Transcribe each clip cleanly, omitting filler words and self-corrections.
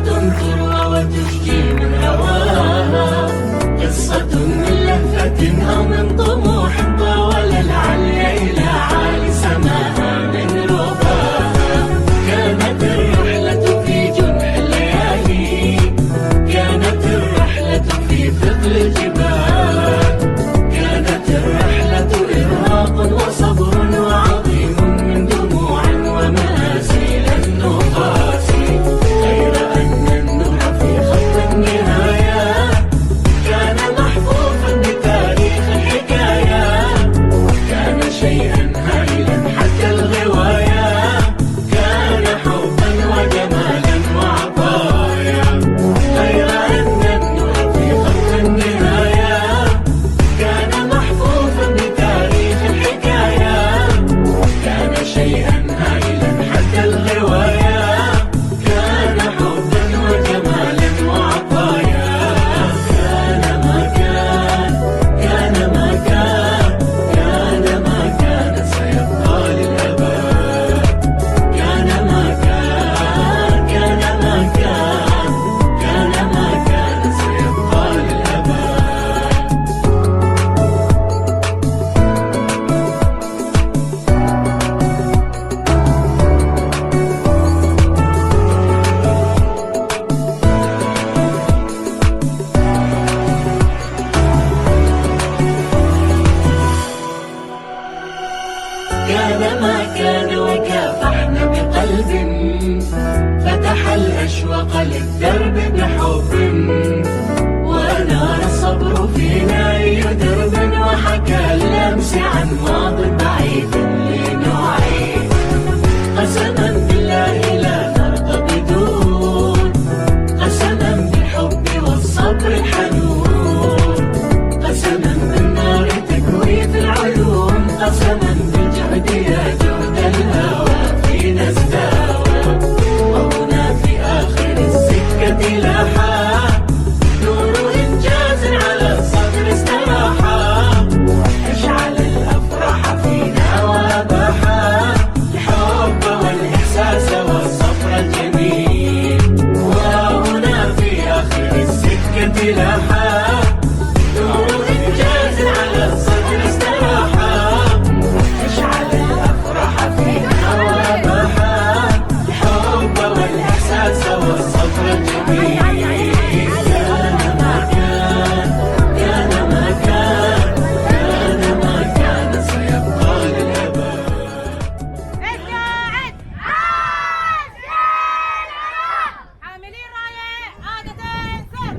تروى وتشجي من هواها، قصة من لهفة أو من طموح طاول العلي إلى عالي سماها من رباها. كانت الرحلة في جمع الليالي، كانت الرحلة في ثقل الجبال، كانت الرحلة إرهاق وصبر وعظيم من دموع ومآسي لن نقاسي، غير أن النور في خط النهايات كان محفوظا بتاريخ الحكايات، كان شيئا هائلا حتى الغوايات، كان حبا وجمالا وعطايا، غير أن النور في خط النهايات كان محفوظا بتاريخ الحكايات، كان شيئا هائلا حتى الغوايات، كان حبا وجمالا وعطايا. كان ما كان، كان ما كان، كان ما كان سيبقى للأبد، كان ما كان، كان ما كان، كان ما كان سيبقى للأبد. كان ما كان وكافحنا بقلب، فتح الأشواق للدرب بحب، ونار الصبر فينا أي درب، وحكى اللمس عن ماض بعيد لنعيد. قسما بالله لا نرضى بدون، قسما بالحب والصبر الحنون، قسما بالنار تكوي في العيون، قسما بالجهد يا جهد الهوى فينا ازداوى. وهنا في آخر السكة لاحا نور إنجاز على الصدر استراحا، اشعل الأفراح فينا واباحا، الحب والإحساس والصبر الجميل. وهنا في آخر السكة لاحا نور إنجاز على الصدر استراحا، اشعل الأفراح فينا واباحا، الحب والإحساس والصبر الجميل. كان ما كان، كان ما كان، كان ما كان سيبقى للأبد. القاعد عاش حاملين راية عادة سر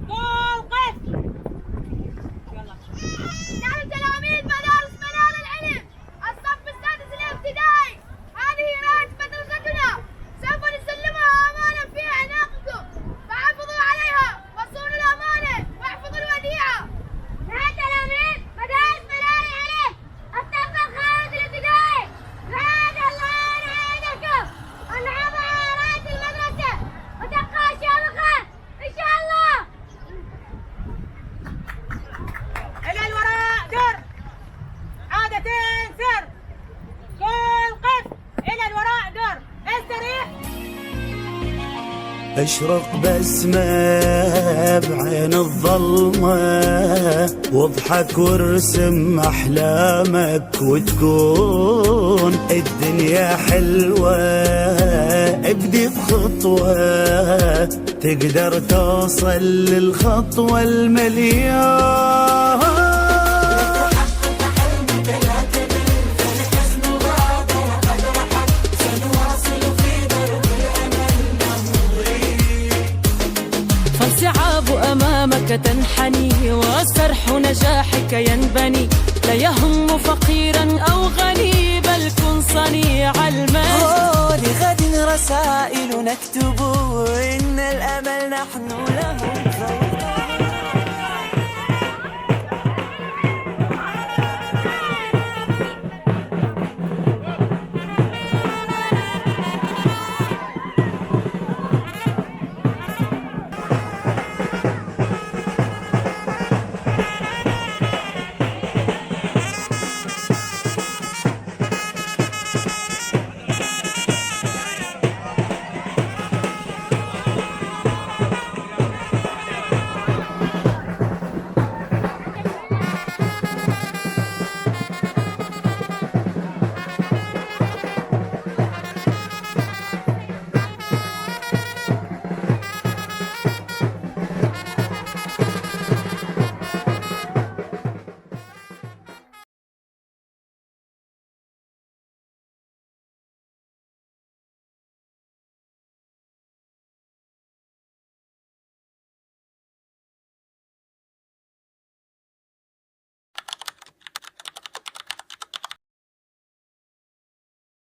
موقف. نحن تلاميذ مدارس منال العلم الصف السادس الابتدائي، هذه راية مدرستنا سوف نسلمها أمانا في أعناقكم، فحافظوا عليها وصونوا الأمانة واحفظوا الوديعة. نحن تلاميذ مدارس منال العلم الصف الخامس الابتدائي، رعاية الله رعايتكم، ونحافظ على راية المدرسة وتبقى شامخة إن شاء الله. إلى الوراء در، عادة سر، كل قف، إلى الوراء در، استريح. اشرق بسمة بعين الظلمة، واضحك وارسم أحلامك وتكون الدنيا حلوة. ابدي بخطوة تقدر توصل للخطوة المليون. فالصعاب أمامك تنحني، والسرح نجاحك ينبني، لا يهم فقيرا أو غني، بل كن صنيع المجد. لغد رسائل نكتب، إن الأمل نحن له